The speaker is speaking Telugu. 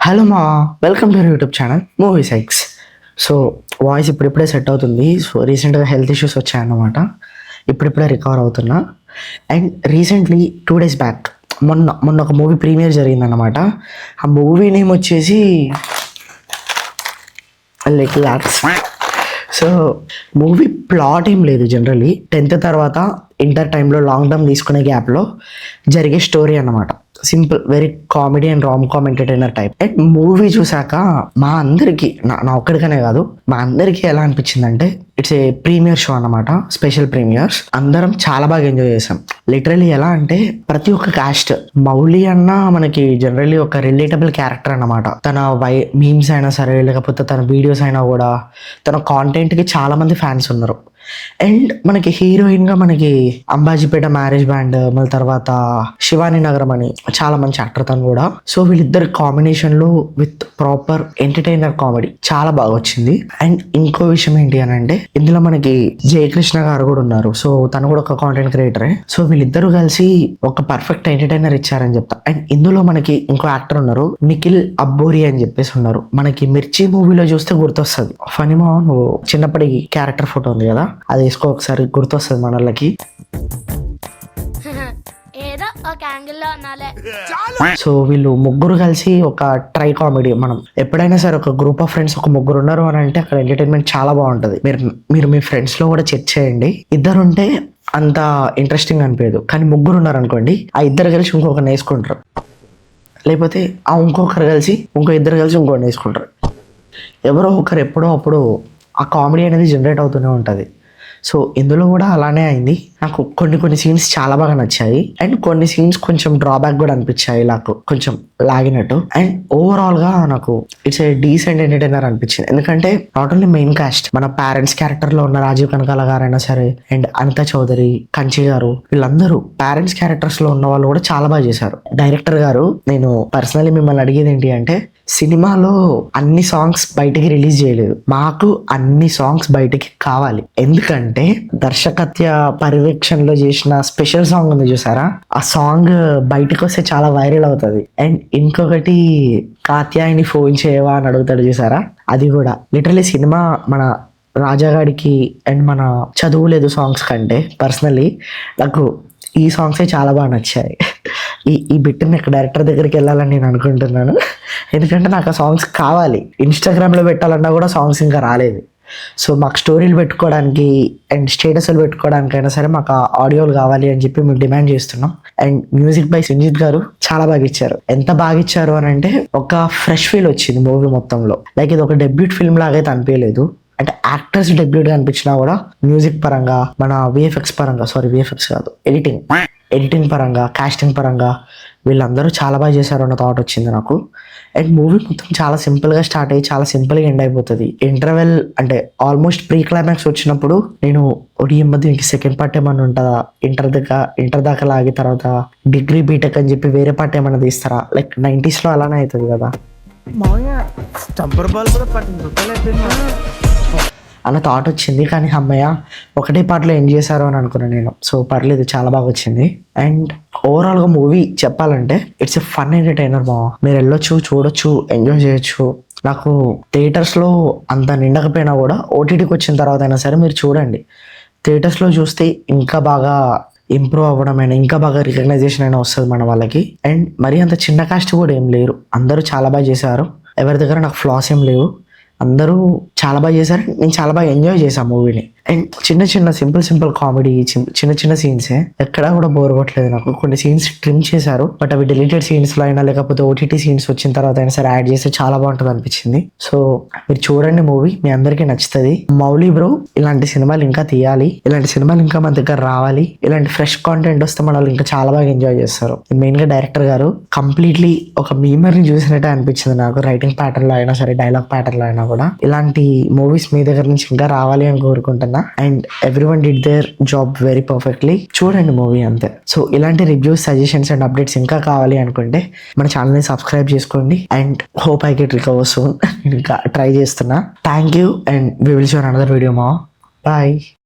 హలో మా welcome to YouTube channel movie సైక్స్. సో వాయిస్ ఇప్పుడిప్పుడే సెట్ అవుతుంది. సో రీసెంట్గా హెల్త్ ఇష్యూస్ వచ్చాయన్నమాట. ఇప్పుడిప్పుడే రికవర్ అవుతున్నా. అండ్ రీసెంట్లీ 2 days బ్యాక్ మొన్న ఒక మూవీ ప్రీమియర్ జరిగిందన్నమాట. ఆ మూవీ నేమ్ వచ్చేసి little arts. So movie plot ఏం లేదు, జనరల్లీ 10th తర్వాత ఇంటర్ టైంలో లాంగ్ టర్మ్ తీసుకునే గ్యాప్లో జరిగే స్టోరీ అన్నమాట. Simple, very comedy and rom com entertainer type. And movie చూసాక మా అందరికీ, నా ఒక్కడికనే కాదు, మా అందరికీ ఎలా అనిపించిందంటే ఇట్స్ ఏ ప్రీమియర్ షో అన్నమాట, స్పెషల్ ప్రీమియర్స్. అందరం చాలా బాగా ఎంజాయ్ చేసాం. లిటరలీ ఎలా అంటే ప్రతి ఒక్క కాస్ట్, మౌలి అన్న మనకి జనరల్లీ ఒక రిలేటబుల్ క్యారెక్టర్ అన్నమాట. తన మీమ్స్ అయినా సరే, లేకపోతే తన వీడియోస్ అయినా కూడా, తన కాంటెంట్కి చాలా మంది ఫ్యాన్స్ ఉన్నారు. అండ్ మనకి హీరోయిన్గా మనకి అంబాజీపేట మ్యారేజ్ బ్యాండ్, మళ్ళీ తర్వాత శివాని నగరం అని చాలా మంచి యాక్టర్ తను కూడా. సో వీళ్ళిద్దరి కాంబినేషన్లో విత్ ప్రాపర్ ఎంటర్టైనర్ కామెడీ చాలా బాగా వచ్చింది. అండ్ ఇంకో విషయం ఏంటి అని అంటే ఇందులో మనకి జయకృష్ణ గారు కూడా ఉన్నారు. సో తను కూడా ఒక కాంటెంట్ క్రియేటరే. సో వీళ్ళిద్దరూ కలిసి ఒక పర్ఫెక్ట్ ఎంటర్టైనర్ ఇచ్చారని చెప్తా. అండ్ ఇందులో మనకి ఇంకో యాక్టర్ ఉన్నారు, నిఖిల్ అబ్బోరి అని చెప్పేసి ఉన్నారు. మనకి మిర్చి మూవీలో చూస్తే గుర్తొస్తుంది. ఫణిమా, నువ్వు చిన్నప్పటి క్యారెక్టర్ ఫోటో ఉంది కదా, అది వేసుకో ఒకసారి, గుర్తొస్తుంది మన వాళ్ళకి. సో వీళ్ళు ముగ్గురు కలిసి ఒక ట్రై కామెడీ. మనం ఎప్పుడైనా సరే ఒక గ్రూప్ ఆఫ్ ఫ్రెండ్స్ ఒక ముగ్గురు ఉన్నారు అని అంటే అక్కడ ఎంటర్టైన్మెంట్ చాలా బాగుంటుంది. మీరు మీ ఫ్రెండ్స్ లో కూడా చెక్ చేయండి. ఇద్దరు ఉంటే అంత ఇంట్రెస్టింగ్ అనిపించదు, కానీ ముగ్గురు ఉన్నారు అనుకోండి, ఆ ఇద్దరు కలిసి ఇంకొకరిని వేసుకుంటారు, లేకపోతే ఆ ఇంకొకరు కలిసి ఇద్దరు కలిసి ఇంకొకరిని వేసుకుంటారు. ఎవరో ఒకరు ఎప్పుడో అప్పుడు ఆ కామెడీ అనేది జనరేట్ అవుతూనే ఉంటుంది. సో ఇందులో కూడా అలానే అయింది. నాకు కొన్ని సీన్స్ చాలా బాగా నచ్చాయి. అండ్ కొన్ని సీన్స్ కొంచెం డ్రాబ్యాక్ కూడా అనిపించాయి, నాకు కొంచెం లాగినట్టు. అండ్ ఓవరాల్ గా నాకు ఇట్స్ ఏ డీసెంట్ ఎంటర్టైనర్ అనిపించింది. ఎందుకంటే నాట్ ఓన్లీ మెయిన్ కాస్ట్, మన పేరెంట్స్ క్యారెక్టర్ లో ఉన్న రాజీవ్ కనకాల గారైనా సరే, అండ్ అనితా చౌదరి, కంచి గారు, వీళ్ళందరూ పేరెంట్స్ క్యారెక్టర్స్ లో ఉన్న వాళ్ళు కూడా చాలా బాగా చేశారు. డైరెక్టర్ గారు, నేను పర్సనలీ మిమ్మల్ని అడిగేది ఏంటి అంటే, సినిమాలో అన్ని సాంగ్స్ బయటికి రిలీజ్ చేయలేదు, మాకు అన్ని సాంగ్స్ బయటికి కావాలి. ఎందుకంటే దర్శకత్వ పర్యవేక్షణలో చేసిన స్పెషల్ సాంగ్ ఉంది చూసారా, ఆ సాంగ్ బయటకు వస్తే చాలా వైరల్ అవుతుంది. అండ్ ఇంకొకటి కాత్యాయని ఫోన్ చేయవా అని అడుగుతాడు చూసారా, అది కూడా లిటరలీ సినిమా మన రాజాగాడికి అండ్ మన చదువు లేదు సాంగ్స్ కంటే పర్సనలీ నాకు ఈ సాంగ్సే చాలా బాగా నచ్చాయి. ఈ బిట్ని నాకు డైరెక్టర్ దగ్గరికి వెళ్ళాలని నేను అనుకుంటున్నాను. ఎందుకంటే నాకు ఆ సాంగ్స్ కావాలి. ఇన్స్టాగ్రామ్లో పెట్టాలన్నా కూడా సాంగ్స్ ఇంకా రాలేదు. సో మాకు స్టోరీలు పెట్టుకోవడానికి అండ్ స్టేటస్లు పెట్టుకోవడానికైనా సరే మాకు ఆడియోలు కావాలి అని చెప్పి మేము డిమాండ్ చేస్తున్నాం. అండ్ మ్యూజిక్ బై సంజీత్ గారు చాలా బాగా ఇచ్చారు. ఎంత బాగా ఇచ్చారు అని అంటే ఒక ఫ్రెష్ ఫీల్ వచ్చింది మూవీ మొత్తంలో. లైక్ ఇది ఒక డెబ్యూట్ ఫిల్మ్ లాగా అయితే అనిపించలేదు. అంటే యాక్టర్స్ డెబ్యూట్గా అనిపించినా కూడా మ్యూజిక్ పరంగా, మన విఎఫ్ఎక్స్ కాదు, ఎడిటింగ్ పరంగా, కాస్టింగ్ పరంగా వీళ్ళందరూ చాలా బాగా చేశారు అన్న థాట్ వచ్చింది నాకు. అండ్ మూవీ మొత్తం చాలా సింపుల్గా స్టార్ట్ అయ్యి చాలా సింపుల్గా ఎండ్ అయిపోతుంది. ఇంటర్వెల్ అంటే ఆల్మోస్ట్ ప్రీ క్లైమాక్స్ వచ్చినప్పుడు నేను ఒడియంబద్దు ఇంక సెకండ్ పార్ట్ ఏమన్నా ఉంటుందా, ఇంటర్ దాకా లాగి తర్వాత డిగ్రీ బీటెక్ అని చెప్పి వేరే పార్ట్ ఏమన్నా తీస్తారా, లైక్ 90s లో అలానే అవుతుంది కదా అన్న థాట్ వచ్చింది. కానీ అమ్మయ్య ఒకటే పాటలో ఎండ్ చేశారు అని అనుకున్నాను నేను. సో పర్లేదు, చాలా బాగా వచ్చింది. అండ్ ఓవరాల్గా మూవీ చెప్పాలంటే ఇట్స్ ఎ ఫన్ ఎంటర్టైనర్. మీరు వెళ్ళొచ్చు, చూడొచ్చు, ఎంజాయ్ చేయొచ్చు. నాకు థియేటర్స్లో అంత నిండకపోయినా కూడా ఓటీటీకి వచ్చిన తర్వాత అయినా సరే మీరు చూడండి. థియేటర్స్లో చూస్తే ఇంకా బాగా ఇంప్రూవ్ అవ్వడమైనా, ఇంకా బాగా రికగ్నైజేషన్ అయినా వస్తుంది మన వాళ్ళకి. అండ్ మరీ అంత చిన్న కాస్ట్ కూడా ఏం లేరు, అందరూ చాలా బాగా చేశారు. ఎవరి దగ్గర నాకు ఫ్లాస్ ఏం లేవు, అందరూ చాలా బాగా చేశారు. నేను చాలా బాగా ఎంజాయ్ చేశాను మూవీని. అండ్ చిన్న సింపుల్ కామెడీ, చిన్న సీన్సే, ఎక్కడా కూడా బోర్ కొట్టలేదు నాకు. కొన్ని సీన్స్ ట్రిమ్ చేశారు, బట్ అవి డిలీటెడ్ సీన్స్ లో అయినా లేకపోతే ఓటీటీ సీన్స్ వచ్చిన తర్వాత అయినా సరే యాడ్ చేస్తే చాలా బాగుంటుంది అనిపించింది. సో మీరు చూడండి మూవీ, మీ అందరికీ నచ్చుతుంది. మౌలి బ్రో ఇలాంటి సినిమాలు ఇంకా తీయాలి, ఇలాంటి సినిమాలు ఇంకా మన దగ్గర రావాలి. ఇలాంటి ఫ్రెష్ కాంటెంట్ వస్తే మన వాళ్ళు ఇంకా చాలా బాగా ఎంజాయ్ చేస్తారు. మెయిన్ గా డైరెక్టర్ గారు కంప్లీట్లీ ఒక మీమర్ ని చూసినట్టే అనిపించింది నాకు. రైటింగ్ ప్యాటర్న్ లో అయినా సరే, డైలాగ్ ప్యాటర్న్ లో అయినా కూడా ఇలాంటి మూవీస్ మీ దగ్గర నుంచి ఇంకా రావాలి అని కోరుకుంటున్నా. And everyone did their job very perfectly. చూడండి మూవీ అంతే. సో ఇలాంటి రివ్యూస్, సజెషన్స్ అండ్ అప్డేట్స్ ఇంకా కావాలి అనుకుంటే మన ఛానల్ని సబ్స్క్రైబ్ చేసుకోండి. And hope I get recover soon. ఇంకా ట్రై చేస్తున్నా. Thank you and we will show another video మా. బాయ్.